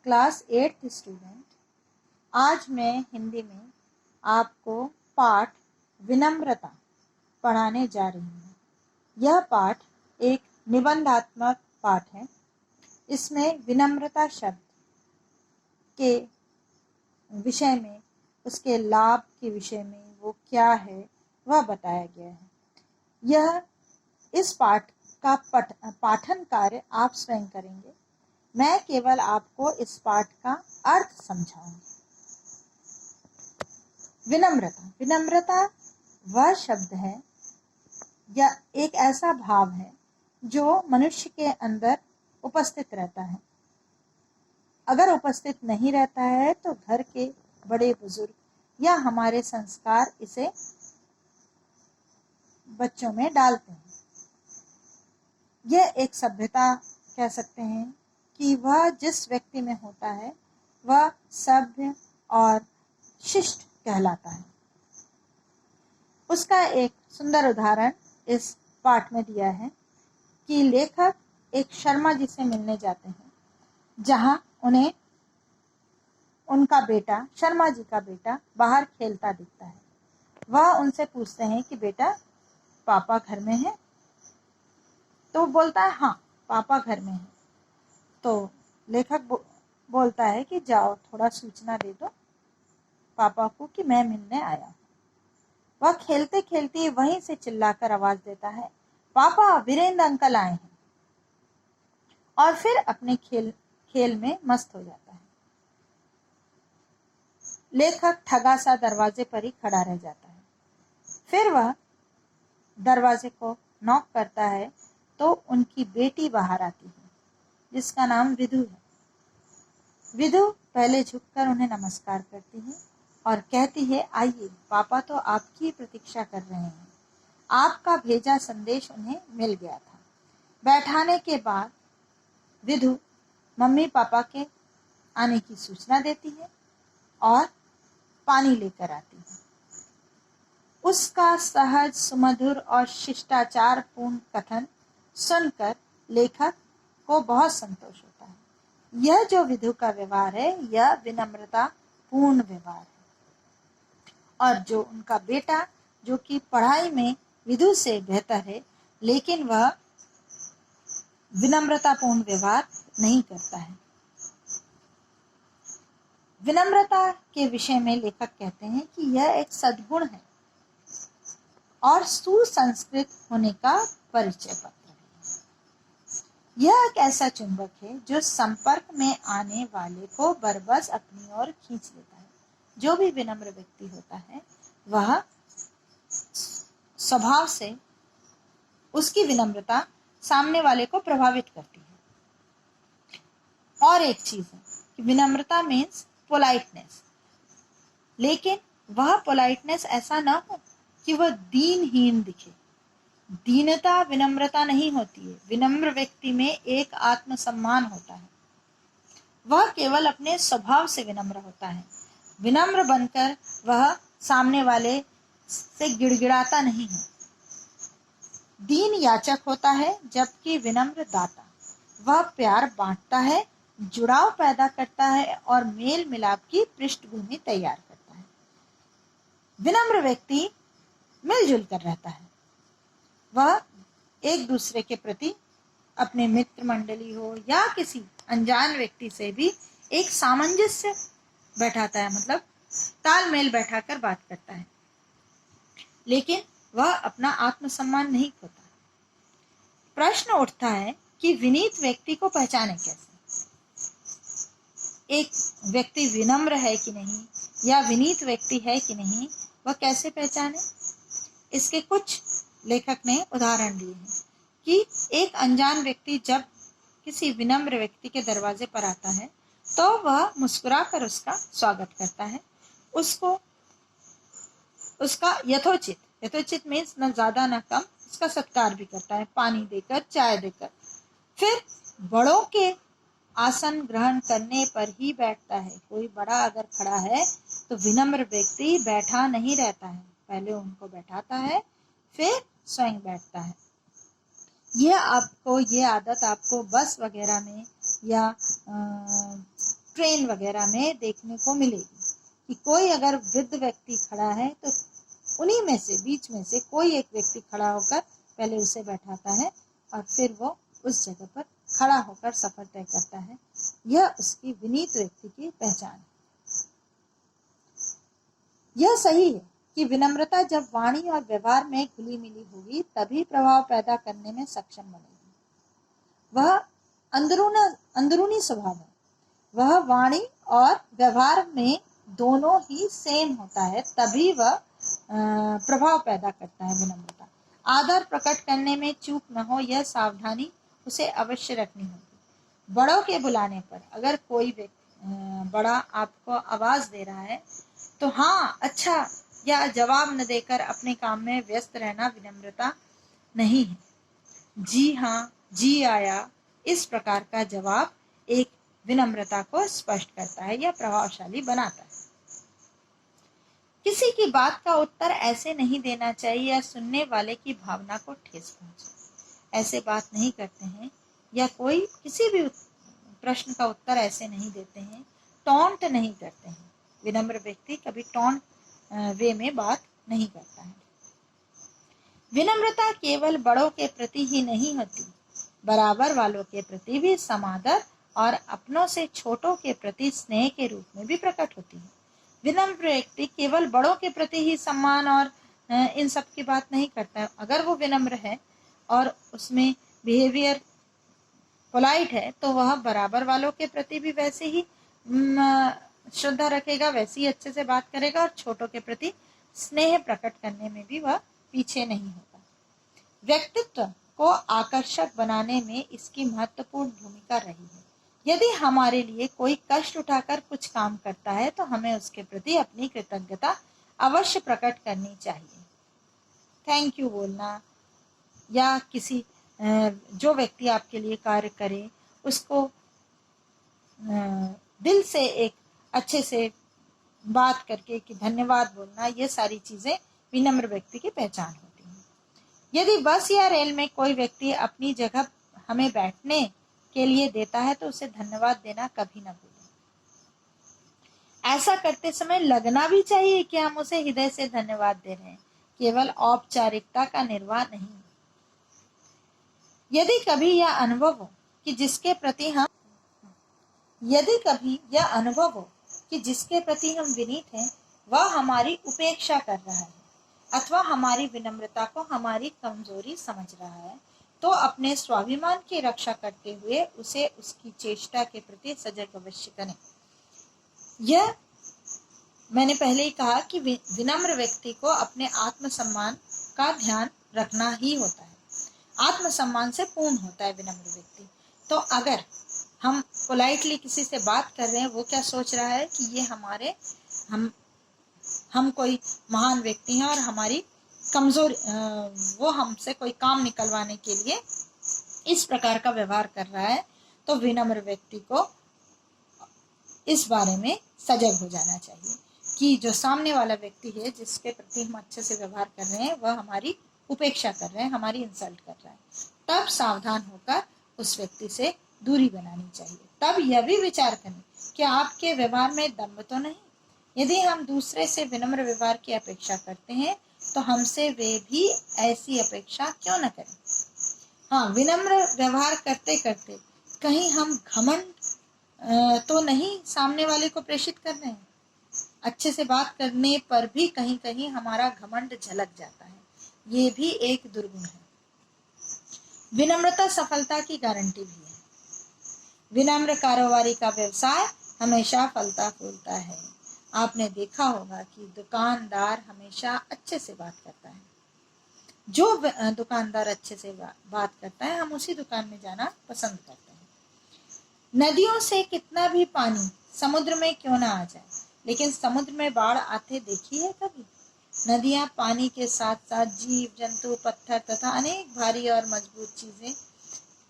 Class 8th student. आज मैं हिंदी में आपको पाठ विनम्रता पढ़ाने जा रही हूँ। यह पाठ एक निबंधात्मक पाठ है। इसमें विनम्रता शब्द के विषय में, उसके लाभ के विषय में, वो क्या है वह बताया गया है। यह इस पाठ का पाठन कार्य आप स्वयं करेंगे। मैं केवल आपको इस पाठ का अर्थ समझाऊंगी। विनम्रता वह शब्द है या एक ऐसा भाव है जो मनुष्य के अंदर उपस्थित रहता है। अगर उपस्थित नहीं रहता है तो घर के बड़े बुजुर्ग या हमारे संस्कार इसे बच्चों में डालते हैं। यह एक सभ्यता कह सकते हैं कि वह जिस व्यक्ति में होता है वह सभ्य और शिष्ट कहलाता है। उसका एक सुंदर उदाहरण इस पाठ में दिया है कि लेखक एक शर्मा जी से मिलने जाते हैं, जहां उन्हें उनका बेटा, शर्मा जी का बेटा, बाहर खेलता दिखता है। वह उनसे पूछते हैं कि बेटा, पापा घर में हैं? तो बोलता है हाँ, पापा घर में हैं। तो लेखक बोलता है कि जाओ थोड़ा सूचना दे दो पापा को कि मैं मिलने आया हूँ। वह खेलते खेलते वहीं से चिल्लाकर आवाज देता है, पापा, वीरेंद्र अंकल आए हैं। और फिर अपने खेल में मस्त हो जाता है। लेखक ठगा सा दरवाजे पर ही खड़ा रह जाता है। फिर वह दरवाजे को नॉक करता है तो उनकी बेटी बाहर आती है, जिसका नाम विधु है। विधु पहले झुककर उन्हें नमस्कार करती है और कहती है, आइए, पापा तो आपकी प्रतीक्षा कर रहे हैं। आपका भेजा संदेश उन्हें मिल गया था। बैठाने के बाद विधु मम्मी पापा के आने की सूचना देती है और पानी लेकर आती है। उसका सहज, सुमधुर और शिष्टाचार पूर्ण कथन सुनकर लेखक को बहुत संतोष होता है। यह जो विधु का व्यवहार है, यह विनम्रता पूर्ण व्यवहार है। और जो उनका बेटा, जो कि पढ़ाई में विधु से बेहतर है, लेकिन वह विनम्रता पूर्ण व्यवहार नहीं करता है। विनम्रता के विषय में लेखक कहते हैं कि यह एक सद्गुण है और सुसंस्कृत होने का परिचय पत्र है। यह एक ऐसा चुंबक है जो संपर्क में आने वाले को बरबस अपनी ओर खींच लेता है। जो भी विनम्र व्यक्ति होता है वह स्वभाव से, उसकी विनम्रता सामने वाले को प्रभावित करती है। और एक चीज है कि विनम्रता मीन्स पोलाइटनेस, लेकिन वह पोलाइटनेस ऐसा ना हो कि वह दीनहीन दिखे। दीनता विनम्रता नहीं होती है। विनम्र व्यक्ति में एक आत्मसम्मान होता है। वह केवल अपने स्वभाव से विनम्र होता है। विनम्र बनकर वह सामने वाले से गिड़गिड़ाता नहीं है। दीन याचक होता है, जबकि विनम्र दाता। वह प्यार बांटता है, जुड़ाव पैदा करता है और मेल मिलाप की पृष्ठभूमि तैयार करता है। विनम्र व्यक्ति मिलजुल कर रहता है। वह एक दूसरे के प्रति, अपने मित्र मंडली हो या किसी अनजान व्यक्ति से भी एक सामंजस्य बैठाता है, मतलब तालमेल बैठाकर बात करता है। लेकिन वह अपना आत्मसम्मान नहीं खोता। प्रश्न उठता है कि विनीत व्यक्ति को पहचाने कैसे? एक व्यक्ति विनम्र है कि नहीं या विनीत व्यक्ति है कि नहीं, वह कैसे पहचाने? इसके कुछ लेखक ने उदाहरण दिए हैं कि एक अनजान व्यक्ति जब किसी विनम्र व्यक्ति के दरवाजे पर आता है तो वह मुस्कुराकर उसका स्वागत करता है। उसका यथोचित मीन्स न ज्यादा न कम, उसका सत्कार भी करता है, पानी देकर, चाय देकर। फिर बड़ों के आसन ग्रहण करने पर ही बैठता है। कोई बड़ा अगर खड़ा है तो विनम्र व्यक्ति बैठा नहीं रहता है, पहले उनको बैठाता है, फिर स्वयं बैठता है। ये आदत आपको बस वगैरह में या ट्रेन वगैरह में देखने को मिलेगी कि कोई अगर वृद्ध व्यक्ति खड़ा है तो उन्हीं में से, बीच में से कोई एक व्यक्ति खड़ा होकर पहले उसे बैठाता है और फिर वो उस जगह पर खड़ा होकर सफर तय करता है। यह उसकी विनीत व्यक्ति की पहचान है। यह सही है कि विनम्रता जब वाणी और व्यवहार में घुली मिली होगी तभी प्रभाव पैदा करने में सक्षम बनेगी। वह अंदरूनी स्वभाव है। वह वाणी और व्यवहार में दोनों ही सेम होता है, तभी वह प्रभाव पैदा करता है। विनम्रता आदर प्रकट करने में चूक न हो, यह सावधानी उसे अवश्य रखनी होगी। बड़ों के बुलाने पर अगर कोई बड़ा आपको आवाज दे रहा है तो हाँ अच्छा या जवाब न देकर अपने काम में व्यस्त रहना विनम्रता नहीं है। जी हाँ, जी आया, इस प्रकार का जवाब एक विनम्रता को स्पष्ट करता है या प्रभावशाली बनाता है। किसी की बात का उत्तर ऐसे नहीं देना चाहिए या सुनने वाले की भावना को ठेस पहुंचे। ऐसे बात नहीं करते हैं या कोई किसी भी प्रश्न का उत्तर ऐसे नहीं देते हैं, टॉन्ट नहीं करते हैं। विनम्र व्यक्ति कभी टॉन्ट वे में बात नहीं करता है। विनम्रता केवल बड़ों के प्रति ही नहीं होती, बराबर वालों के प्रति भी समादर और अपनों से छोटों के प्रति स्नेह के रूप में भी प्रकट होती है। विनम्र व्यक्ति केवल बड़ों के प्रति ही सम्मान और इन सब की बात नहीं करता है। अगर वो विनम्र है और उसमें बिहेवियर पोलाइट है तो वह बराबर वालों के प्रति भी वैसे ही श्रद्धा रखेगा, वैसे ही अच्छे से बात करेगा और छोटों के प्रति स्नेह प्रकट करने में भी वह पीछे नहीं होता। व्यक्तित्व को आकर्षक बनाने में इसकी महत्वपूर्ण भूमिका रही है। यदि हमारे लिए कोई कष्ट उठाकर कुछ काम करता है तो हमें उसके प्रति अपनी कृतज्ञता अवश्य प्रकट करनी चाहिए। थैंक यू बोलना या किसी जो व्यक्ति आपके लिए कार्य करे उसको दिल से एक अच्छे से बात करके कि धन्यवाद बोलना, ये सारी चीजें विनम्र व्यक्ति की पहचान होती है। यदि बस या रेल में कोई व्यक्ति अपनी जगह हमें बैठने के लिए देता है तो उसे धन्यवाद देना कभी ना भूलें। ऐसा करते समय लगना भी चाहिए कि हम उसे हृदय से धन्यवाद दे रहे हैं, केवल औपचारिकता का निर्वाह नहीं। यदि कभी यह अनुभव हो कि जिसके प्रति हम विनीत हैं वह हमारी उपेक्षा कर रहा है अथवा हमारी विनम्रता को हमारी कमजोरी समझ रहा है तो अपने स्वाभिमान की रक्षा करते हुए उसे उसकी चेष्टा के प्रति सजग अवश्य करें। यह मैंने पहले ही कहा कि विनम्र व्यक्ति को अपने आत्मसम्मान का ध्यान रखना ही होता है। आत्मसम्मान से पूर्ण होता है विनम्र व्यक्ति। तो अगर हम पोलाइटली किसी से बात कर रहे हैं, वो क्या सोच रहा है कि ये हम कोई महान व्यक्ति हैं और हमारी कमजोर वो हमसे कोई काम निकलवाने के लिए इस प्रकार का व्यवहार कर रहा है, तो विनम्र व्यक्ति को इस बारे में सजग हो जाना चाहिए कि जो सामने वाला व्यक्ति है जिसके प्रति हम अच्छे से व्यवहार कर रहे हैं वह हमारी उपेक्षा कर रहे हैं, हमारी इंसल्ट कर रहा है। तब सावधान होकर उस व्यक्ति से दूरी बनानी चाहिए। तब यह भी विचार करें कि आपके व्यवहार में दम्भ तो नहीं। यदि हम दूसरे से विनम्र व्यवहार की अपेक्षा करते हैं तो हमसे वे भी ऐसी अपेक्षा क्यों न करें। हाँ, विनम्र व्यवहार करते करते कहीं हम घमंड तो नहीं सामने वाले को प्रेषित कर रहे हैं। अच्छे से बात करने पर भी कहीं कहीं हमारा घमंड झलक जाता है, ये भी एक दुर्गुण है। विनम्रता सफलता की गारंटी भी है। विनम्र कारोबारी का व्यवसाय हमेशा फलता फूलता है। आपने देखा होगा कि दुकानदार हमेशा अच्छे से बात करता है। जो दुकानदार अच्छे से बात करता है हम उसी दुकान में जाना पसंद करते हैं। नदियों से कितना भी पानी समुद्र में क्यों ना आ जाए, लेकिन समुद्र में बाढ़ आते देखी है कभी? नदियां पानी के साथ साथ जीव जंतु, पत्थर तथा अनेक भारी और मजबूत चीजें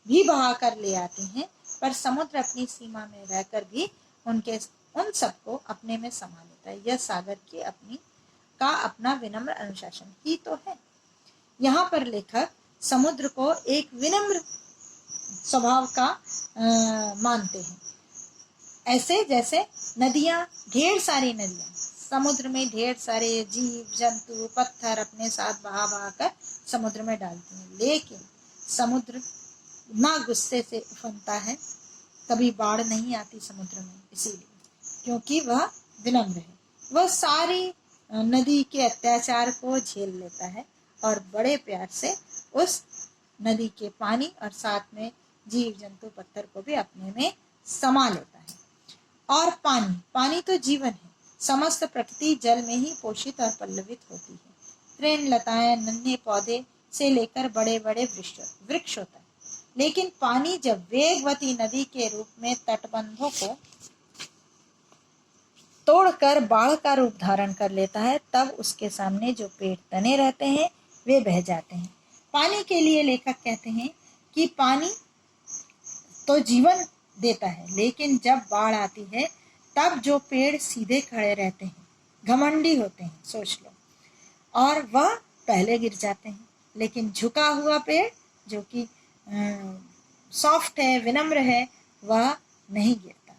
भी बहा कर ले आती हैं, पर समुद्र अपनी सीमा में रहकर भी उन सबको अपने में समा लेता है। यह सागर की अपना विनम्र अनुशासन ही तो है। यहाँ पर लेखक समुद्र को एक विनम्र स्वभाव का मानते हैं। ऐसे जैसे नदियां, ढेर सारी नदियां, समुद्र में ढेर सारे जीव जंतु पत्थर अपने साथ बहा बहा कर समुद्र में डालती हैं, लेकिन समुद्र ना गुस्से से उफनता है, कभी बाढ़ नहीं आती समुद्र में, इसीलिए क्योंकि वह विनम्र है। वह सारी नदी के अत्याचार को झेल लेता है और बड़े प्यार से उस नदी के पानी और साथ में जीव जंतु पत्थर को भी अपने में समा लेता है। और पानी, पानी तो जीवन है। समस्त प्रकृति जल में ही पोषित और पल्लवित होती है। तृण लताएं, नन्हे पौधे से लेकर बड़े बड़े वृक्ष होता है, लेकिन पानी जब वेगवती नदी के रूप में तटबंधों को तोड़कर बाढ़ का रूप धारण कर लेता है, तब उसके सामने जो पेड़ तने रहते हैं वे बह जाते हैं। पानी के लिए लेखक कहते हैं कि पानी तो जीवन देता है, लेकिन जब बाढ़ आती है तब जो पेड़ सीधे खड़े रहते हैं, घमंडी होते हैं, सोच लो, और वह पहले गिर जाते हैं, लेकिन झुका हुआ पेड़ जो कि सॉफ्ट है, विनम्र है, वह नहीं गिरता।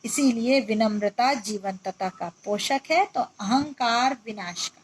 इसीलिए विनम्रता जीवंतता का पोषक है, तो अहंकार विनाश का।